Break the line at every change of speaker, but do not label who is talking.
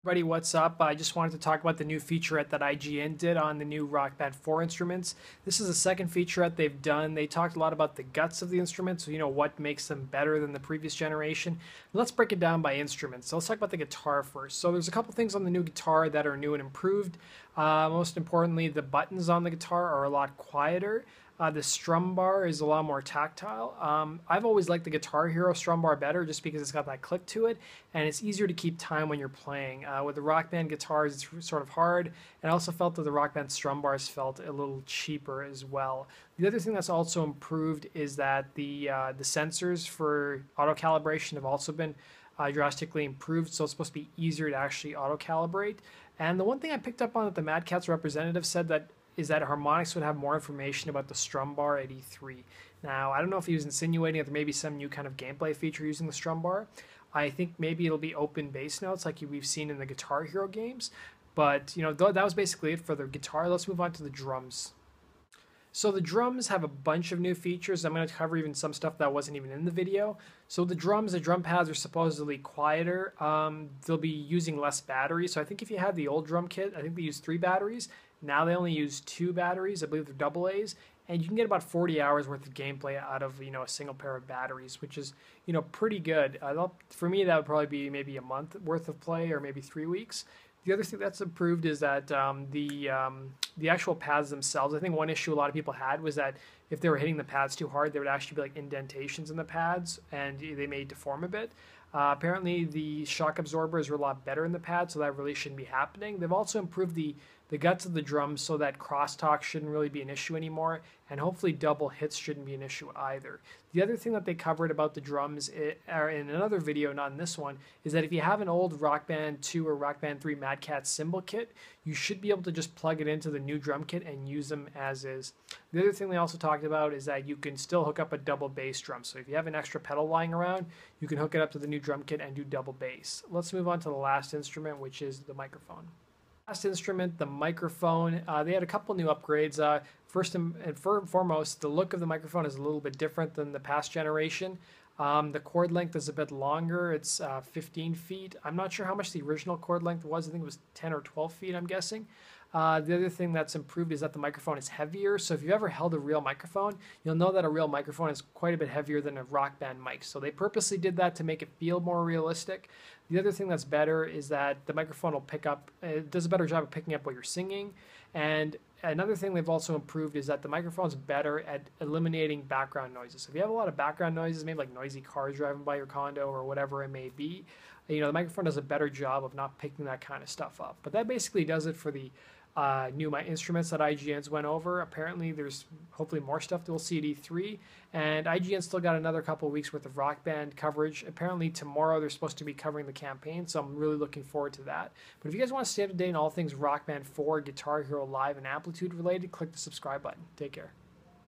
Everybody, what's up? I just wanted to talk about the new featurette that IGN did on the new Rock Band 4 instruments. This is the second featurette they've done. They talked a lot about the guts of the instruments, so what makes them better than the previous generation. Let's break it down by instruments. So let's talk about the guitar first. So there's a couple things on the new guitar that are new and improved. Most importantly, the buttons on the guitar are a lot quieter. The strum bar is a lot more tactile. I've always liked the Guitar Hero strum bar better just because it's got that click to it and it's easier to keep time when you're playing. With the Rock Band guitars, it's sort of hard, and I also felt that the Rock Band strum bars felt a little cheaper as well. The other thing that's also improved is that the sensors for auto calibration have also been drastically improved, so it's supposed to be easier to actually auto calibrate. And the one thing I picked up on that the Madcatz representative said is that Harmonics would have more information about the strum bar at E3. Now, I don't know if he was insinuating that there may be some new kind of gameplay feature using the strum bar. I think maybe it'll be open bass notes like we've seen in the Guitar Hero games. But, that was basically it for the guitar. Let's move on to the drums. So the drums have a bunch of new features. I'm going to cover even some stuff that wasn't even in the video. So the drum pads are supposedly quieter. They'll be using less batteries. So I think if you had the old drum kit, I think they use 3 batteries. Now they only use 2 batteries. I believe they're AA's, and you can get about 40 hours worth of gameplay out of a single pair of batteries, which is pretty good. For me, that would probably be maybe a month worth of play, or maybe 3 weeks. The other thing that's improved is that the actual pads themselves. I think one issue a lot of people had was that if they were hitting the pads too hard, there would actually be like indentations in the pads, and they may deform a bit. Apparently, the shock absorbers are a lot better in the pad, so that really shouldn't be happening. They've also improved the guts of the drums so that crosstalk shouldn't really be an issue anymore, and hopefully double hits shouldn't be an issue either. The other thing that they covered about the drums in another video, not in this one, is that if you have an old Rock Band 2 or Rock Band 3 Madcatz cymbal kit, you should be able to just plug it into the new drum kit and use them as is. The other thing they also talked about is that you can still hook up a double bass drum. So if you have an extra pedal lying around, you can hook it up to the new drum kit and do double bass. Let's move on to the last instrument, which is the microphone. Last instrument, the microphone. They had a couple new upgrades. First and foremost, the look of the microphone is a little bit different than the past generation. The cord length is a bit longer. It's 15 feet. I'm not sure how much the original cord length was. I think it was 10 or 12 feet, I'm guessing. The other thing that's improved is that the microphone is heavier. So if you've ever held a real microphone, you'll know that a real microphone is quite a bit heavier than a Rock Band mic. So they purposely did that to make it feel more realistic. The other thing that's better is that the microphone will it does a better job of picking up what you're singing. And another thing they've also improved is that the microphone's better at eliminating background noises. So if you have a lot of background noises, maybe like noisy cars driving by your condo or whatever it may be, the microphone does a better job of not picking that kind of stuff up. But that basically does it for the new instruments that IGN's went over. Apparently there's hopefully more stuff that we'll see at E3, and IGN still got another couple of weeks worth of Rock Band coverage. Apparently tomorrow they're supposed to be covering the campaign, so I'm really looking forward to that. But if you guys want to stay up to date on all things Rock Band 4, Guitar Hero Live, and Amplitude related, click the subscribe button. Take care.